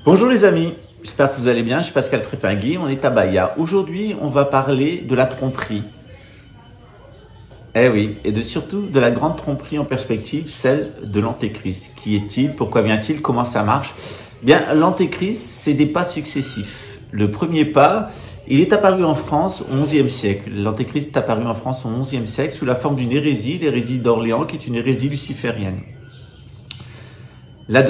Bonjour les amis, j'espère que vous allez bien, je suis Pascal Trépingui, on est à Bahia. Aujourd'hui, on va parler de la tromperie. Eh oui, et surtout de la grande tromperie en perspective, celle de l'Antéchrist. Qui est-il? Pourquoi vient-il? Comment ça marche? Bien, l'Antéchrist, c'est des pas successifs. Le premier pas, il est apparu en France au XIe siècle. L'Antéchrist est apparu en France au XIe siècle sous la forme d'une hérésie, l'hérésie d'Orléans, qui est une hérésie luciférienne. Le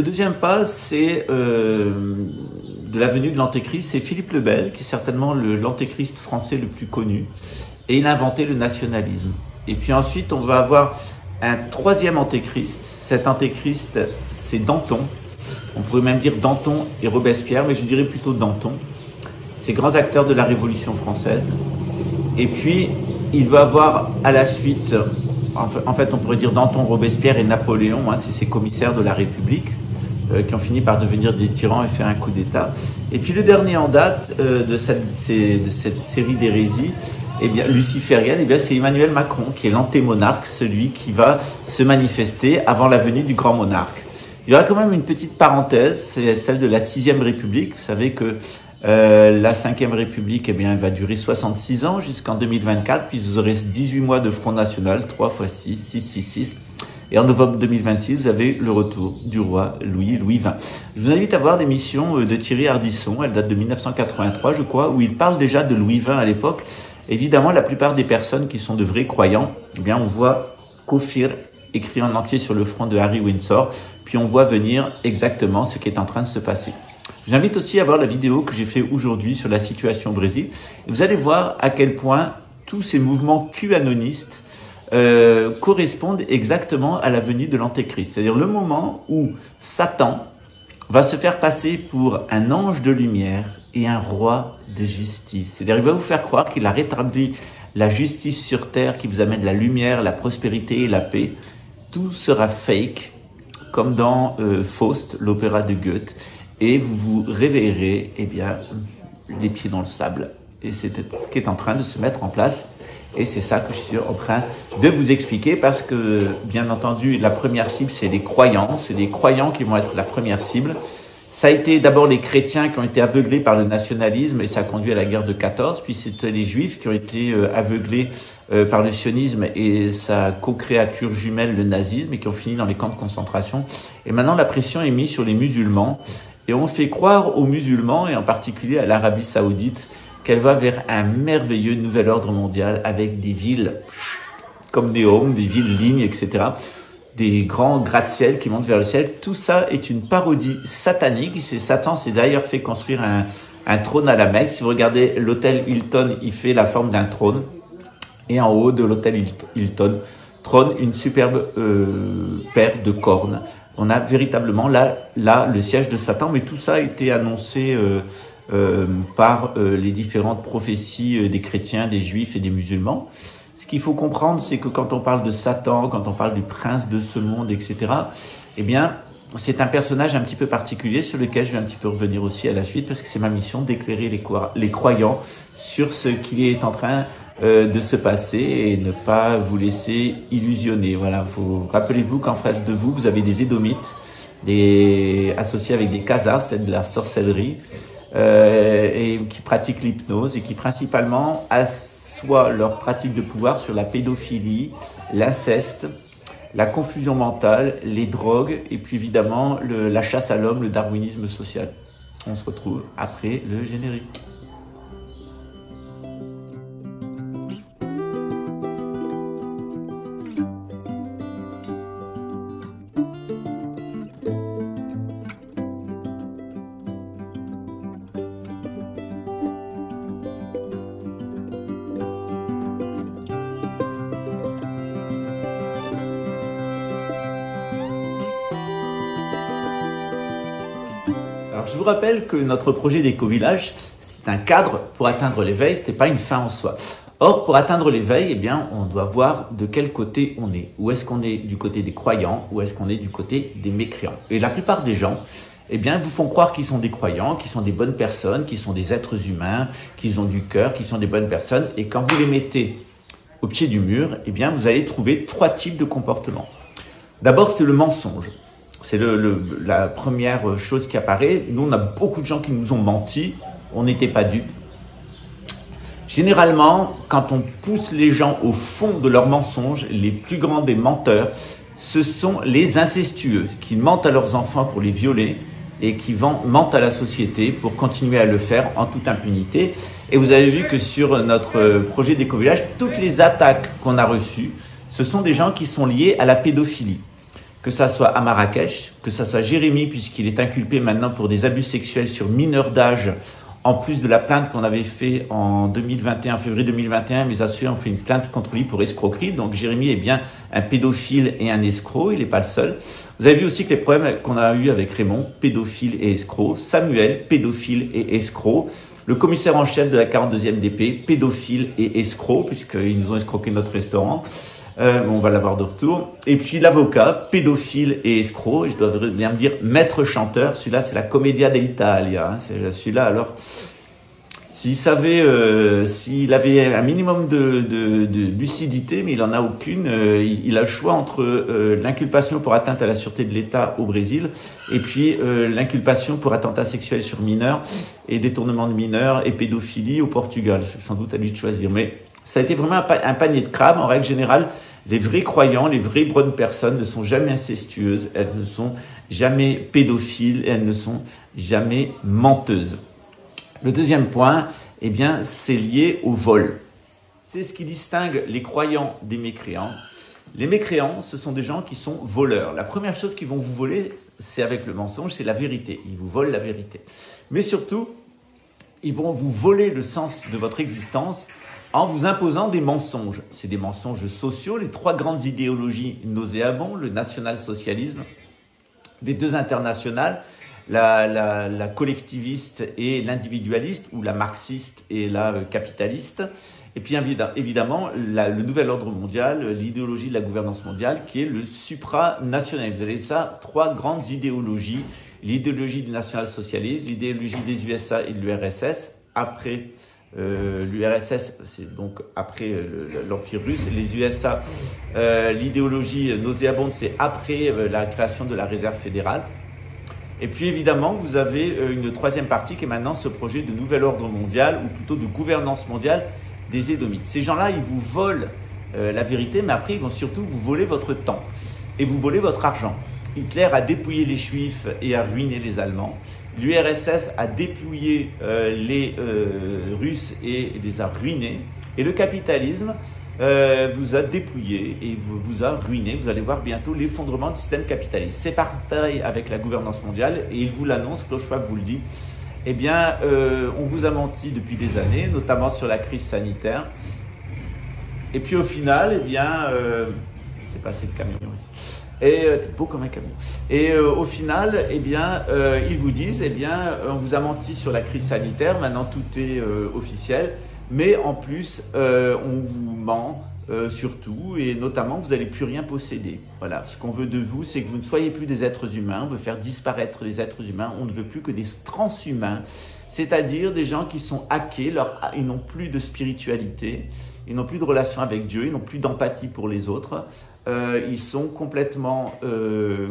deuxième pas, c'est de la venue de l'Antéchrist, c'est Philippe le Bel, qui est certainement l'Antéchrist français le plus connu, et il a inventé le nationalisme. Et puis ensuite, on va avoir un troisième Antéchrist. Cet Antéchrist, c'est Danton. On pourrait même dire Danton et Robespierre, mais je dirais plutôt Danton. Ces grands acteurs de la Révolution française. Et puis, il va avoir à la suite... En fait, on pourrait dire Danton, Robespierre et Napoléon, hein, c'est ces commissaires de la République qui ont fini par devenir des tyrans et faire un coup d'État. Et puis le dernier en date de cette série d'hérésies, eh bien, luciférienne, eh bien, c'est Emmanuel Macron, qui est l'antémonarque, celui qui va se manifester avant la venue du grand monarque. Il y aura quand même une petite parenthèse, c'est celle de la 6e République. Vous savez que la 5e République, eh bien, elle va durer 66 ans jusqu'en 2024, puis vous aurez 18 mois de Front National, 3 x 6, 6. Et en novembre 2026, vous avez le retour du roi Louis XX. Je vous invite à voir l'émission de Thierry Ardisson, elle date de 1983, je crois, où il parle déjà de Louis XX à l'époque. Évidemment, la plupart des personnes qui sont de vrais croyants, eh bien, on voit Kofir écrit en entier sur le front de Harry Windsor, puis on voit venir exactement ce qui est en train de se passer. J'invite aussi à voir la vidéo que j'ai fait aujourd'hui sur la situation au Brésil. Et vous allez voir à quel point tous ces mouvements QAnonistes correspondent exactement à la venue de l'Antéchrist. C'est-à-dire le moment où Satan va se faire passer pour un ange de lumière et un roi de justice. C'est-à-dire il va vous faire croire qu'il a rétabli la justice sur terre, qui vous amène la lumière, la prospérité et la paix. Tout sera fake, comme dans Faust, l'opéra de Goethe. Et vous vous réveillerez, eh bien, les pieds dans le sable. Et c'est ce qui est en train de se mettre en place. Et c'est ça que je suis en train de vous expliquer parce que, bien entendu, la première cible, c'est les croyants. C'est les croyants qui vont être la première cible. Ça a été d'abord les chrétiens qui ont été aveuglés par le nationalisme et ça a conduit à la guerre de 14. Puis c'était les juifs qui ont été aveuglés par le sionisme et sa co-créature jumelle, le nazisme, et qui ont fini dans les camps de concentration. Et maintenant, la pression est mise sur les musulmans. Et on fait croire aux musulmans, et en particulier à l'Arabie Saoudite, qu'elle va vers un merveilleux nouvel ordre mondial avec des villes comme Neom, des villes lignes, etc. Des grands gratte-ciel qui montent vers le ciel. Tout ça est une parodie satanique. Satan s'est d'ailleurs fait construire un trône à la Mecque. Si vous regardez l'hôtel Hilton, il fait la forme d'un trône. Et en haut de l'hôtel Hilton trône une superbe paire de cornes. On a véritablement là le siège de Satan, mais tout ça a été annoncé par les différentes prophéties des chrétiens, des juifs et des musulmans. Ce qu'il faut comprendre, c'est que quand on parle de Satan, quand on parle du prince de ce monde, etc., eh bien, c'est un personnage un petit peu particulier sur lequel je vais un petit peu revenir aussi à la suite, parce que c'est ma mission d'éclairer les croyants sur ce qui est en train de se passer et ne pas vous laisser illusionner. Voilà, rappelez-vous qu'en face de vous, vous avez des édomites, associés avec des khazars, c'est de la sorcellerie, et qui pratiquent l'hypnose et qui principalement assoient leur pratique de pouvoir sur la pédophilie, l'inceste, la confusion mentale, les drogues et puis évidemment la chasse à l'homme, le darwinisme social. On se retrouve après le générique. Alors, je vous rappelle que notre projet d'éco-village, c'est un cadre pour atteindre l'éveil, ce n'est pas une fin en soi. Or, pour atteindre l'éveil, eh bien, on doit voir de quel côté on est. Où est-ce qu'on est du côté des croyants, ou est-ce qu'on est du côté des mécréants. Et la plupart des gens, eh bien, vous font croire qu'ils sont des croyants, qu'ils sont des bonnes personnes, qu'ils sont des êtres humains, qu'ils ont du cœur, qu'ils sont des bonnes personnes. Et quand vous les mettez au pied du mur, eh bien, vous allez trouver 3 types de comportements. D'abord, c'est le mensonge. C'est la première chose qui apparaît. Nous, on a beaucoup de gens qui nous ont menti. On n'était pas dupes. Généralement, quand on pousse les gens au fond de leurs mensonges, les plus grands des menteurs, ce sont les incestueux qui mentent à leurs enfants pour les violer et qui mentent à la société pour continuer à le faire en toute impunité. Et vous avez vu que sur notre projet d'éco-village, toutes les attaques qu'on a reçues, ce sont des gens qui sont liés à la pédophilie. Que ça soit à Marrakech, que ça soit Jérémy, puisqu'il est inculpé maintenant pour des abus sexuels sur mineurs d'âge, en plus de la plainte qu'on avait fait en 2021, février 2021, mes associés ont fait une plainte contre lui pour escroquerie. Donc Jérémy est bien un pédophile et un escroc, il n'est pas le seul. Vous avez vu aussi que les problèmes qu'on a eu avec Raymond, pédophile et escroc, Samuel, pédophile et escroc, le commissaire en chef de la 42e DP, pédophile et escroc, puisqu'ils nous ont escroqué notre restaurant. On va l'avoir de retour. Et puis l'avocat, pédophile et escroc, je dois bien me dire maître chanteur, celui-là c'est la Commedia dell'Italia, hein. C'est celui-là. Alors, s'il savait, s'il avait un minimum de lucidité, mais il en a aucune, il a le choix entre l'inculpation pour atteinte à la sûreté de l'État au Brésil et puis l'inculpation pour attentat sexuel sur mineurs et détournement de mineurs et pédophilie au Portugal. C'est sans doute à lui de choisir, mais ça a été vraiment un panier de crabes. En règle générale, les vrais croyants, les vraies bonnes personnes ne sont jamais incestueuses, elles ne sont jamais pédophiles, elles ne sont jamais menteuses. Le deuxième point, eh bien, c'est lié au vol. C'est ce qui distingue les croyants des mécréants. Les mécréants, ce sont des gens qui sont voleurs. La première chose qu'ils vont vous voler, c'est avec le mensonge, c'est la vérité. Ils vous volent la vérité. Mais surtout, ils vont vous voler le sens de votre existence en vous imposant des mensonges. C'est des mensonges sociaux, les trois grandes idéologies nauséabondes, le national-socialisme, les deux internationales, la collectiviste et l'individualiste, ou la marxiste et la capitaliste. Et puis évidemment, le nouvel ordre mondial, l'idéologie de la gouvernance mondiale, qui est le supranational. Vous avez ça, trois grandes idéologies. L'idéologie du national-socialisme, l'idéologie des USA et de l'URSS, après l'URSS, c'est donc après l'Empire russe. Les USA, l'idéologie nauséabonde, c'est après la création de la réserve fédérale. Et puis évidemment, vous avez une troisième partie qui est maintenant ce projet de nouvel ordre mondial, ou plutôt de gouvernance mondiale des Édomites. Ces gens-là, ils vous volent la vérité, mais après, ils vont surtout vous voler votre temps et vous voler votre argent. Hitler a dépouillé les Juifs et a ruiné les Allemands. L'URSS a dépouillé les Russes et les a ruinés. Et le capitalisme vous a dépouillé et vous a ruiné. Vous allez voir bientôt l'effondrement du système capitaliste. C'est pareil avec la gouvernance mondiale et il vous l'annonce, Klaus Schwab vous le dit. Eh bien, on vous a menti depuis des années, notamment sur la crise sanitaire. Et puis au final, eh bien, c'est passé le camion aussi. Et t'es beau comme un camion. Et au final, eh bien, ils vous disent, eh bien, on vous a menti sur la crise sanitaire. Maintenant, tout est officiel. Mais en plus, on vous ment surtout, et notamment, vous n'allez plus rien posséder. Voilà. Ce qu'on veut de vous, c'est que vous ne soyez plus des êtres humains. On veut faire disparaître les êtres humains. On ne veut plus que des transhumains, c'est-à-dire des gens qui sont hackés. Ils n'ont plus de spiritualité. Ils n'ont plus de relation avec Dieu. Ils n'ont plus d'empathie pour les autres. Ils sont complètement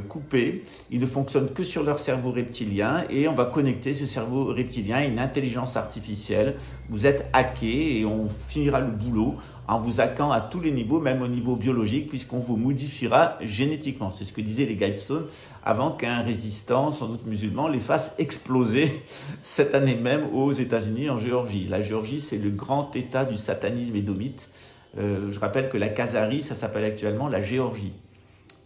coupés, ils ne fonctionnent que sur leur cerveau reptilien et on va connecter ce cerveau reptilien à une intelligence artificielle. Vous êtes hacké et on finira le boulot en vous hackant à tous les niveaux, même au niveau biologique, puisqu'on vous modifiera génétiquement. C'est ce que disaient les Guidestones avant qu'un résistant, sans doute musulman, les fasse exploser cette année même aux États-Unis, en Géorgie. La Géorgie, c'est le grand état du satanisme édomite. Je rappelle que la Khazarie, ça s'appelle actuellement la Géorgie.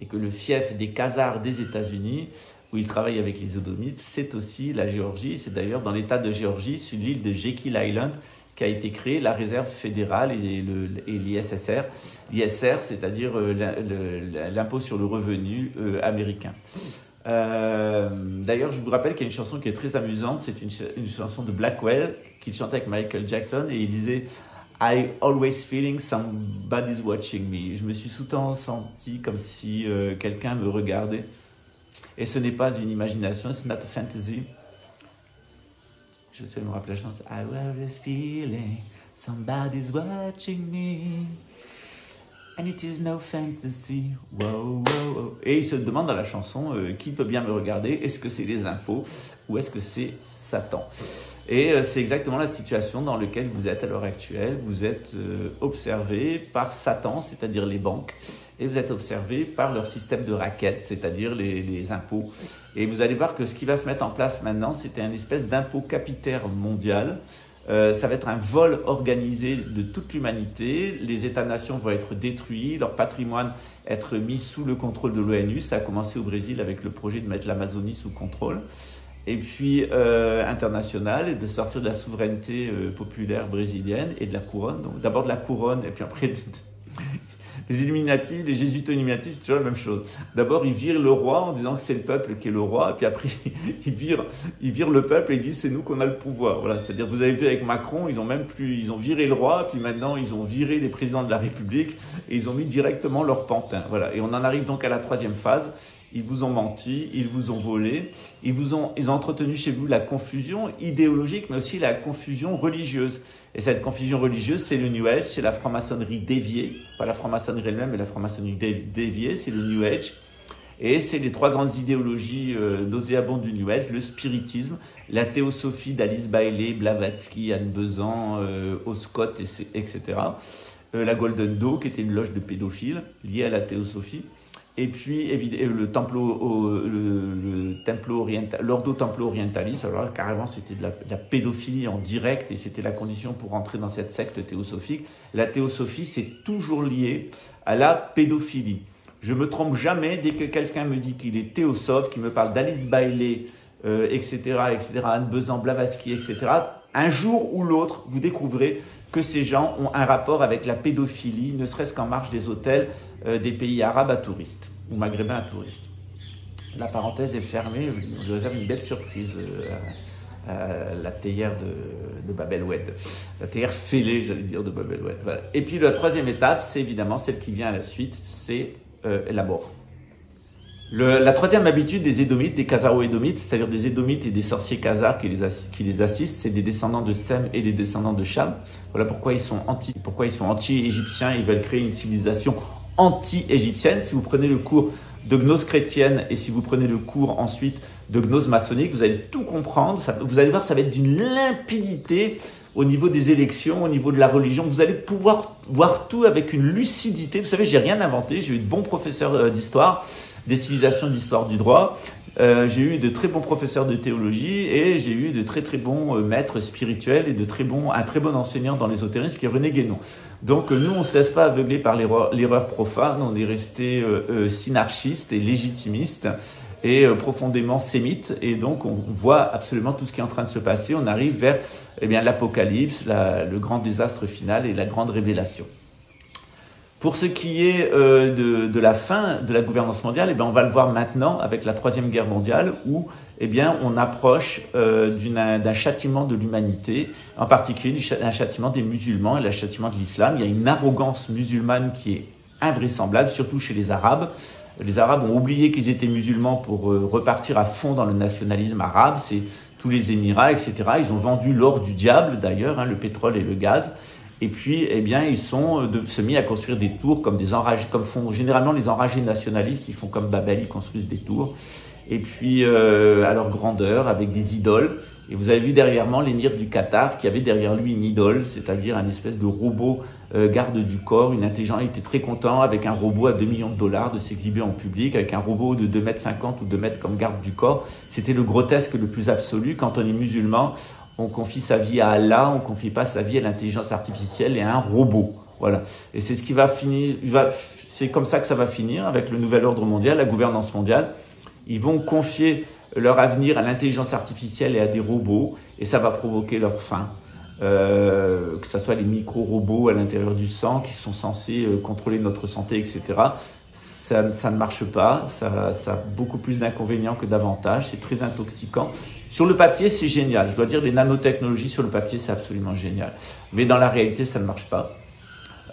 Et que le fief des Khazars des États-Unis, où ils travaillent avec les Édomites, c'est aussi la Géorgie. C'est d'ailleurs dans l'état de Géorgie, sur l'île de Jekyll Island, qu'a été créée la réserve fédérale et l'ISSR. L'ISR, c'est-à-dire l'impôt sur le revenu américain. D'ailleurs, je vous rappelle qu'il y a une chanson qui est très amusante. C'est une chanson de Blackwell qu'il chantait avec Michael Jackson et il disait « I always feeling somebody's watching me ». Je me suis souvent senti comme si quelqu'un me regardait. Et ce n'est pas une imagination, it's not a fantasy. Je sais me rappeler la chanson. I always feeling somebody's watching me. And it is no fantasy. Wow, wow, wow. Et il se demande dans la chanson qui peut bien me regarder. Est-ce que c'est les impôts ou est-ce que c'est Satan? Et c'est exactement la situation dans laquelle vous êtes à l'heure actuelle. Vous êtes observé par Satan, c'est-à-dire les banques, et vous êtes observé par leur système de raquettes, c'est-à-dire les impôts. Et vous allez voir que ce qui va se mettre en place maintenant, c'est un espèce d'impôt capitaire mondial. Ça va être un vol organisé de toute l'humanité. Les États-nations vont être détruits, leur patrimoine être mis sous le contrôle de l'ONU. Ça a commencé au Brésil avec le projet de mettre l'Amazonie sous contrôle. Et puis international, et de sortir de la souveraineté populaire brésilienne et de la couronne. Donc d'abord de la couronne, et puis après les Illuminati, les jésuites Illuminati, c'est toujours la même chose. D'abord, ils virent le roi en disant que c'est le peuple qui est le roi, et puis après, ils virent le peuple et ils disent c'est nous qu'on a le pouvoir. Voilà, c'est-à-dire, vous avez vu avec Macron, ils ont viré le roi, puis maintenant ils ont viré les présidents de la République et ils ont mis directement leur pantin. Voilà, et on en arrive donc à la troisième phase. Ils vous ont menti, ils vous ont volé, ils ont entretenu chez vous la confusion idéologique, mais aussi la confusion religieuse. Et cette confusion religieuse, c'est le New Age, c'est la franc-maçonnerie déviée, pas la franc-maçonnerie elle-même, mais la franc-maçonnerie déviée, c'est le New Age. Et c'est les trois grandes idéologies nauséabondes du New Age, le spiritisme, la théosophie d'Alice Bailey, Blavatsky, Anne Besant, Oscott, etc. La Golden Dawn, qui était une loge de pédophiles liée à la théosophie. Et puis l'Ordo Templo Orientalis, alors là, carrément c'était de la pédophilie en direct et c'était la condition pour entrer dans cette secte théosophique. La théosophie, c'est toujours lié à la pédophilie. Je me trompe jamais dès que quelqu'un me dit qu'il est théosophe, qu'il me parle d'Alice Bailey, etc., Anne Besant, Blavatsky, etc. Un jour ou l'autre, vous découvrez que ces gens ont un rapport avec la pédophilie, ne serait-ce qu'en marge des hôtels des pays arabes à touristes, ou maghrébins à touristes. La parenthèse est fermée, je réserve une belle surprise à la théière de Bab el-Oued, la théière fêlée, j'allais dire, de Bab el-Oued. Voilà. Et puis la troisième étape, c'est évidemment celle qui vient à la suite, c'est la mort. La troisième habitude des Édomites, des Khazaro-Édomites, c'est-à-dire des Édomites et des sorciers khazars qui les assistent, c'est des descendants de Sem et des descendants de Cham. Voilà pourquoi ils sont anti-égyptiens, ils veulent créer une civilisation anti-égyptienne. Si vous prenez le cours de gnose chrétienne et si vous prenez le cours ensuite de gnose maçonnique, vous allez tout comprendre. Vous allez voir, ça va être d'une limpidité au niveau des élections, au niveau de la religion. Vous allez pouvoir voir tout avec une lucidité. Vous savez, j'ai rien inventé, j'ai eu de bons professeurs d'histoire, des civilisations d'histoire du droit. J'ai eu de très bons professeurs de théologie et j'ai eu de très très bons maîtres spirituels et un très bon enseignant dans l'ésotérisme qui est René Guénon. Donc nous, on ne se laisse pas aveugler par l'erreur profane, on est resté synarchiste et légitimiste et profondément sémite, et donc on voit absolument tout ce qui est en train de se passer. On arrive vers l'apocalypse, le grand désastre final et la grande révélation. Pour ce qui est de la fin de la gouvernance mondiale, on va le voir maintenant avec la Troisième Guerre mondiale où on approche d'un châtiment de l'humanité, en particulier d'un châtiment des musulmans et d'un châtiment de l'islam. Il y a une arrogance musulmane qui est invraisemblable, surtout chez les Arabes. Les Arabes ont oublié qu'ils étaient musulmans pour repartir à fond dans le nationalisme arabe. C'est tous les Émirats, etc. Ils ont vendu l'or du diable d'ailleurs, le pétrole et le gaz. Et puis, ils sont se mis à construire des tours comme des enragés, comme font généralement les enragés nationalistes. Ils font comme Babel, ils construisent des tours. Et puis, à leur grandeur, avec des idoles. Et vous avez vu derrière l'émir du Qatar qui avait derrière lui une idole, c'est-à-dire un espèce de robot garde du corps, une intelligence. Il était très content avec un robot à 2 millions de dollars de s'exhiber en public, avec un robot de 2,50 m ou 2 mètres comme garde du corps. C'était le grotesque le plus absolu. Quand on est musulman, on confie sa vie à Allah, on confie pas sa vie à l'intelligence artificielle et à un robot. Voilà. Et c'est ce qui va finir, c'est comme ça que ça va finir avec le nouvel ordre mondial, la gouvernance mondiale. Ils vont confier leur avenir à l'intelligence artificielle et à des robots, et ça va provoquer leur fin. Que ce soit les micro-robots à l'intérieur du sang qui sont censés contrôler notre santé, etc. Ça ne marche pas, ça a beaucoup plus d'inconvénients que d'avantages, c'est très intoxiquant. Sur le papier, c'est génial. Je dois dire, les nanotechnologies sur le papier, c'est absolument génial. Mais dans la réalité, ça ne marche pas.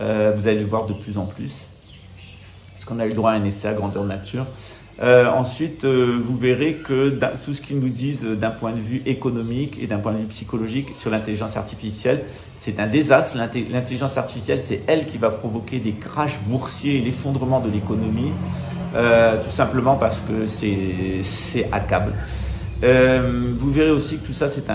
Vous allez le voir de plus en plus. Parce qu'on a eu le droit à un essai à grandeur nature. Ensuite, vous verrez que tout ce qu'ils nous disent d'un point de vue économique et d'un point de vue psychologique sur l'intelligence artificielle, c'est un désastre. L'intelligence artificielle, c'est elle qui va provoquer des crashs boursiers et l'effondrement de l'économie, tout simplement parce que c'est à câble. Vous verrez aussi que tout ça, c'est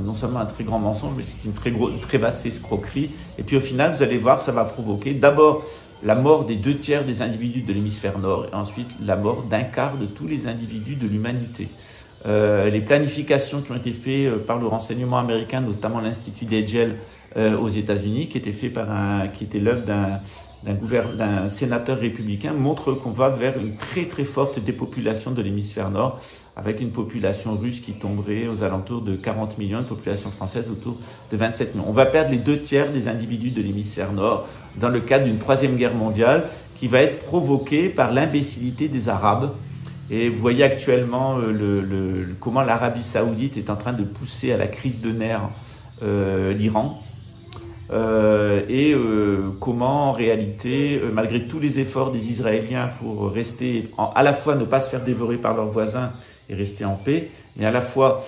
non seulement un très grand mensonge, mais c'est une très vaste escroquerie. Et puis au final, vous allez voir, ça va provoquer d'abord la mort des 2/3 des individus de l'hémisphère nord, et ensuite la mort d'1/4 de tous les individus de l'humanité. Les planifications qui ont été faites par le renseignement américain, notamment l'Institut d'Egel aux États-Unis, qui était l'œuvre d'un sénateur républicain, montrent qu'on va vers une très très forte dépopulation de l'hémisphère nord, avec une population russe qui tomberait aux alentours de 40 millions, une population française autour de 27 millions. On va perdre les 2/3 des individus de l'hémisphère nord dans le cadre d'une troisième guerre mondiale qui va être provoquée par l'imbécilité des Arabes. Et vous voyez actuellement comment l'Arabie saoudite est en train de pousser à la crise de nerfs l'Iran. Comment en réalité, malgré tous les efforts des Israéliens pour rester, à la fois ne pas se faire dévorer par leurs voisins et rester en paix, mais à la fois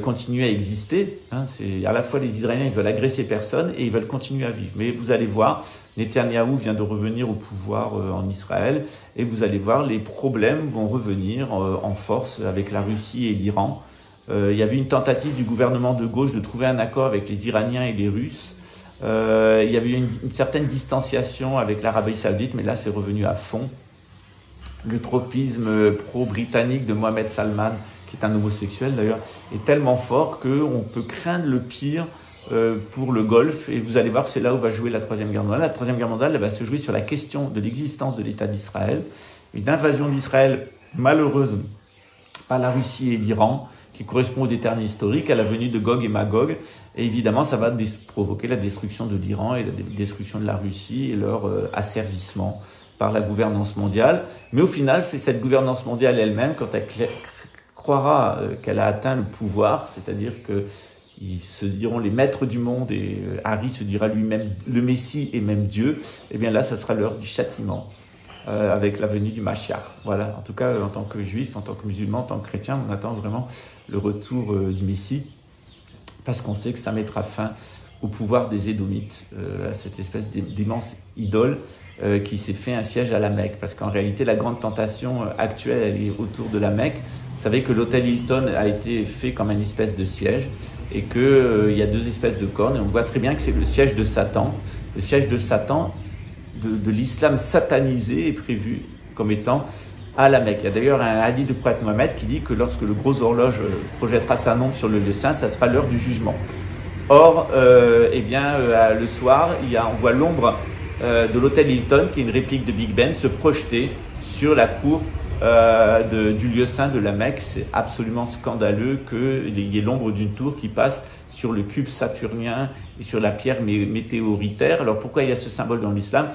continuer à exister. À la fois les Israéliens, ils veulent agresser personne et ils veulent continuer à vivre. Mais vous allez voir, Netanyahou vient de revenir au pouvoir en Israël et vous allez voir, les problèmes vont revenir en force avec la Russie et l'Iran. Il y avait une tentative du gouvernement de gauche de trouver un accord avec les Iraniens et les Russes. Il y avait une certaine distanciation avec l'Arabie saoudite, mais là c'est revenu à fond. Le tropisme pro-britannique de Mohamed Salman, qui est un homosexuel d'ailleurs, est tellement fort qu'on peut craindre le pire pour le Golfe. Et vous allez voir que c'est là où va jouer la Troisième Guerre mondiale. La Troisième Guerre mondiale, elle va se jouer sur la question de l'existence de l'État d'Israël, une invasion d'Israël malheureuse par la Russie et l'Iran, qui correspond au déterminisme historique, à la venue de Gog et Magog. Et évidemment, ça va provoquer la destruction de l'Iran et la destruction de la Russie et leur asservissement par la gouvernance mondiale. Mais au final, c'est cette gouvernance mondiale elle-même, quand elle croira qu'elle a atteint le pouvoir, c'est-à-dire qu'ils se diront les maîtres du monde et Harry se dira lui-même le Messie et même Dieu, et bien là, ça sera l'heure du châtiment. Avec la venue du Mashiach. Voilà, en tout cas, en tant que juif, en tant que musulman, en tant que chrétien, on attend vraiment le retour du Messie, parce qu'on sait que ça mettra fin au pouvoir des Édomites, à cette espèce d'immense idole qui s'est fait un siège à la Mecque. Parce qu'en réalité, la grande tentation actuelle, elle est autour de la Mecque. Vous savez que l'hôtel Hilton a été fait comme une espèce de siège, et qu'il y a deux espèces de cornes, et on voit très bien que c'est le siège de Satan. Le siège de Satan, de l'islam satanisé, est prévu comme étant à la Mecque. Il y a d'ailleurs un hadith du prophète Mohammed qui dit que lorsque le gros horloge projettera sa montre sur le lieu saint, ça sera l'heure du jugement. Or, le soir, on voit l'ombre de l'hôtel Hilton, qui est une réplique de Big Ben, se projeter sur la cour du lieu saint de la Mecque. C'est absolument scandaleux qu'il y ait l'ombre d'une tour qui passe sur le cube saturnien et sur la pierre météoritaire. Alors pourquoi il y a ce symbole dans l'islam?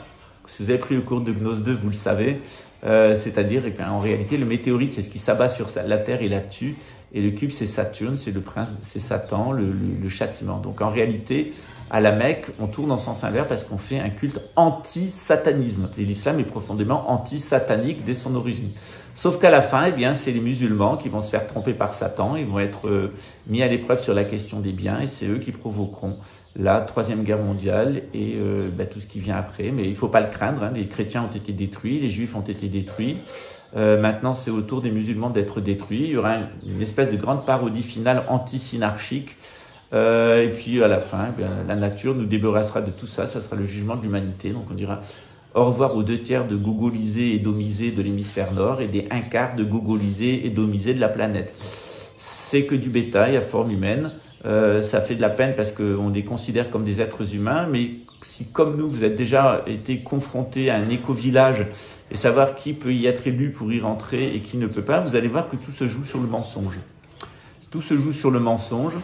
Si vous avez pris le cours de Gnose 2, vous le savez. C'est-à-dire, en réalité, le météorite, c'est ce qui s'abat sur la Terre et la tue. Et le cube, c'est Saturne, c'est le prince, c'est Satan, le châtiment. Donc en réalité, à la Mecque, on tourne en sens inverse parce qu'on fait un culte anti-satanisme. Et l'islam est profondément anti-satanique dès son origine. Sauf qu'à la fin, c'est les musulmans qui vont se faire tromper par Satan. Ils vont être mis à l'épreuve sur la question des biens, et c'est eux qui provoqueront la Troisième Guerre mondiale et tout ce qui vient après. Mais il ne faut pas le craindre, les chrétiens ont été détruits, les juifs ont été détruits. Maintenant, c'est au tour des musulmans d'être détruits. Il y aura une espèce de grande parodie finale anti-synarchique. Et puis à la fin, la nature nous débarrassera de tout ça. Ça sera le jugement de l'humanité. Donc on dira au revoir aux 2/3 de gogolisés et domisés de l'hémisphère nord et des 1/4 de gogolisés et domisés de la planète. C'est que du bétail à forme humaine. Ça fait de la peine parce qu'on les considère comme des êtres humains, mais si comme nous, vous êtes déjà été confrontés à un éco-village et savoir qui peut y être élu pour y rentrer et qui ne peut pas, vous allez voir que tout se joue sur le mensonge. Tout se joue sur le mensonge,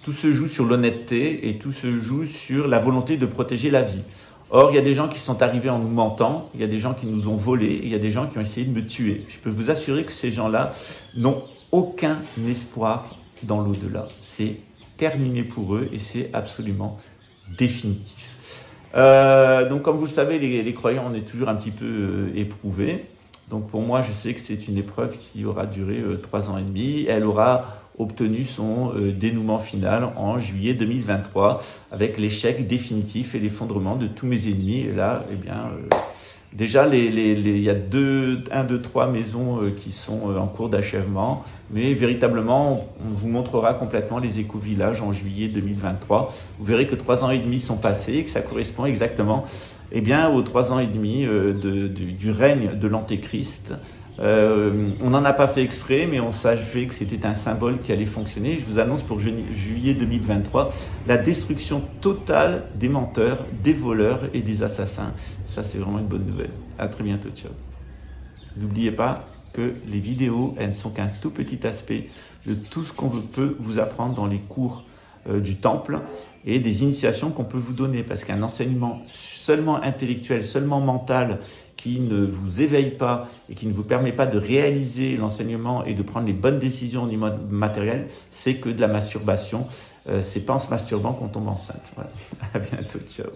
tout se joue sur l'honnêteté et tout se joue sur la volonté de protéger la vie. Or, il y a des gens qui sont arrivés en nous mentant, il y a des gens qui nous ont volé, il y a des gens qui ont essayé de me tuer. Je peux vous assurer que ces gens-là n'ont aucun espoir dans l'au-delà. C'est terminé pour eux et c'est absolument définitif. Donc, comme vous le savez, les croyants, on est toujours un petit peu éprouvés. Donc, pour moi, je sais que c'est une épreuve qui aura duré 3 ans et demi. Elle aura obtenu son dénouement final en juillet 2023 avec l'échec définitif et l'effondrement de tous mes ennemis. Et là, eh bien, déjà, il y a 3 maisons qui sont en cours d'achèvement, mais véritablement, on vous montrera complètement les éco-villages en juillet 2023. Vous verrez que 3 ans et demi sont passés et que ça correspond exactement, eh bien, aux 3 ans et demi du règne de l'Antéchrist. On n'en a pas fait exprès, mais on savait que c'était un symbole qui allait fonctionner. Je vous annonce pour juillet 2023 la destruction totale des menteurs, des voleurs et des assassins. Ça, c'est vraiment une bonne nouvelle. À très bientôt, ciao. N'oubliez pas que les vidéos, elles ne sont qu'un tout petit aspect de tout ce qu'on peut vous apprendre dans les cours du temple et des initiations qu'on peut vous donner, parce qu'un enseignement seulement intellectuel, seulement mental, qui ne vous éveille pas et qui ne vous permet pas de réaliser l'enseignement et de prendre les bonnes décisions au niveau matériel, c'est que de la masturbation. C'est pas en se masturbant qu'on tombe enceinte. Voilà. À bientôt, ciao.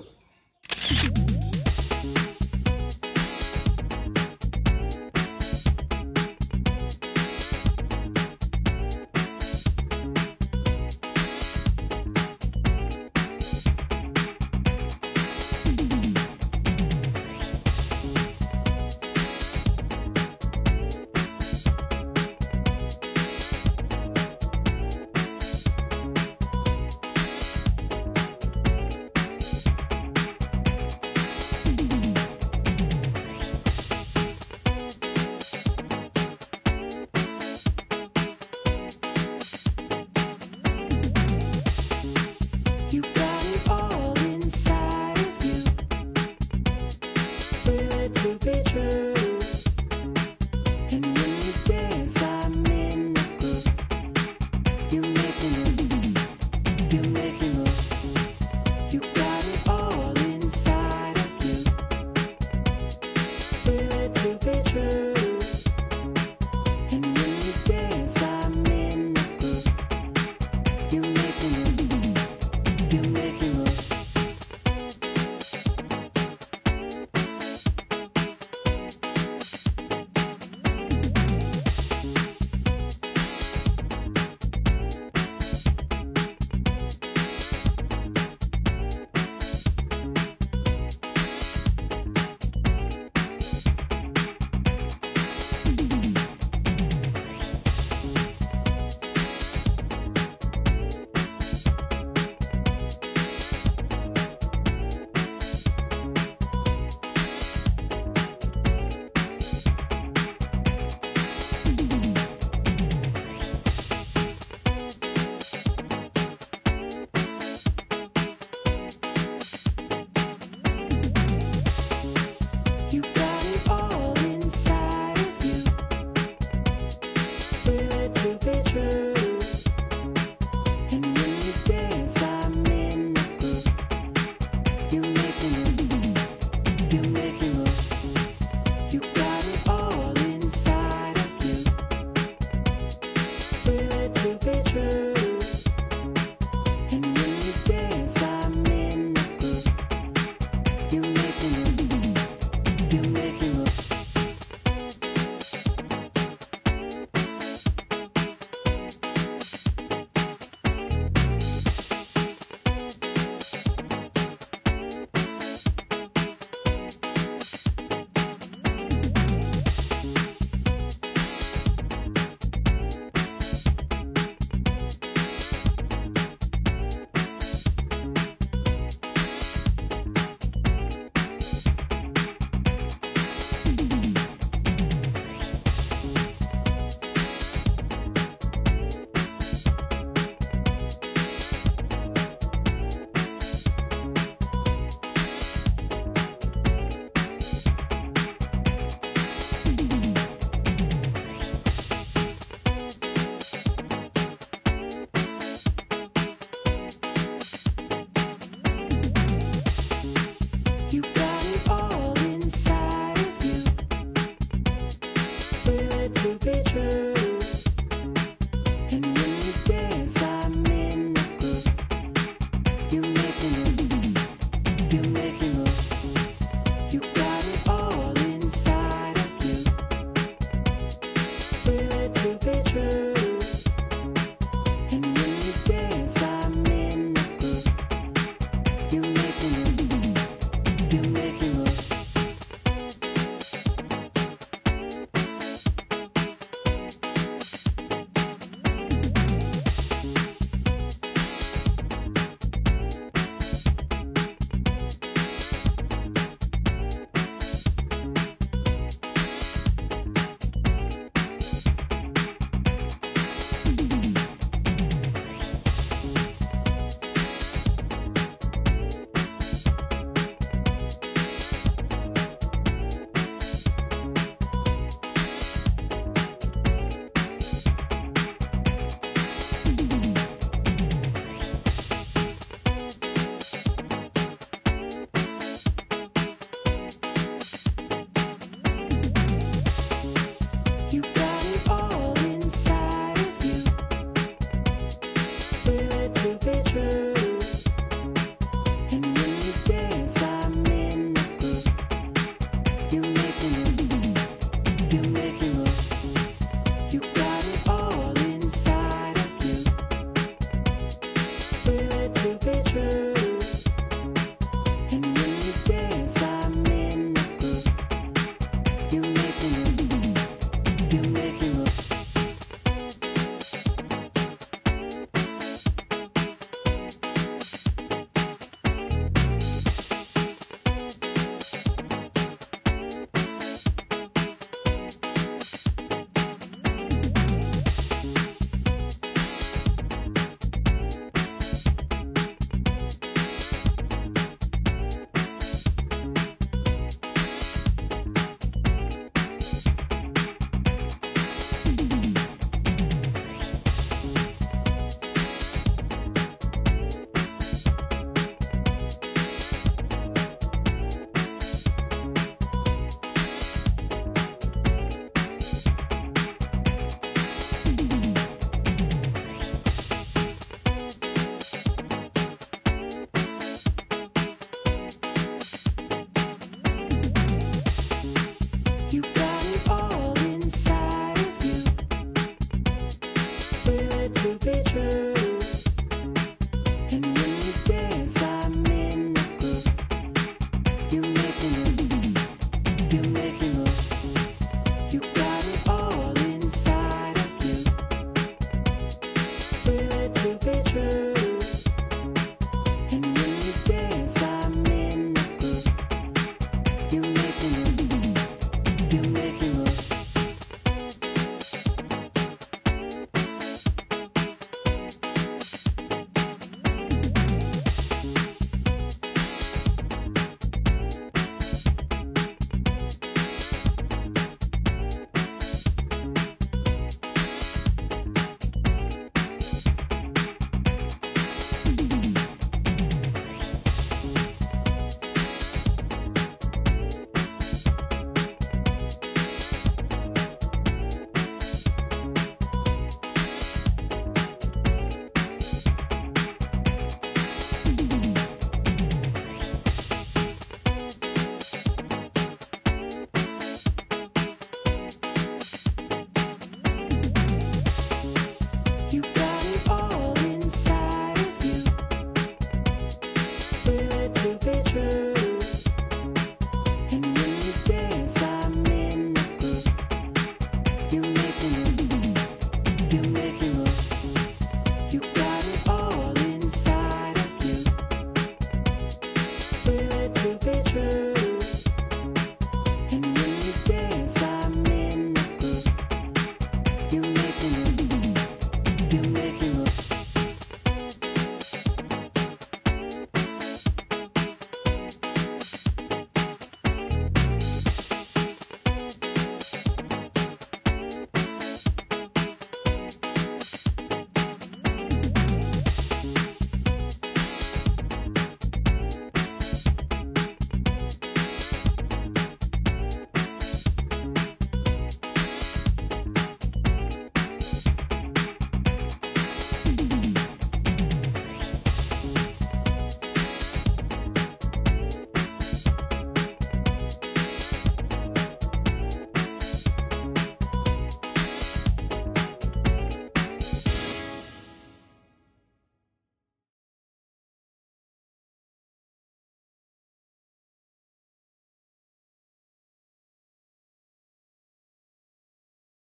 be true.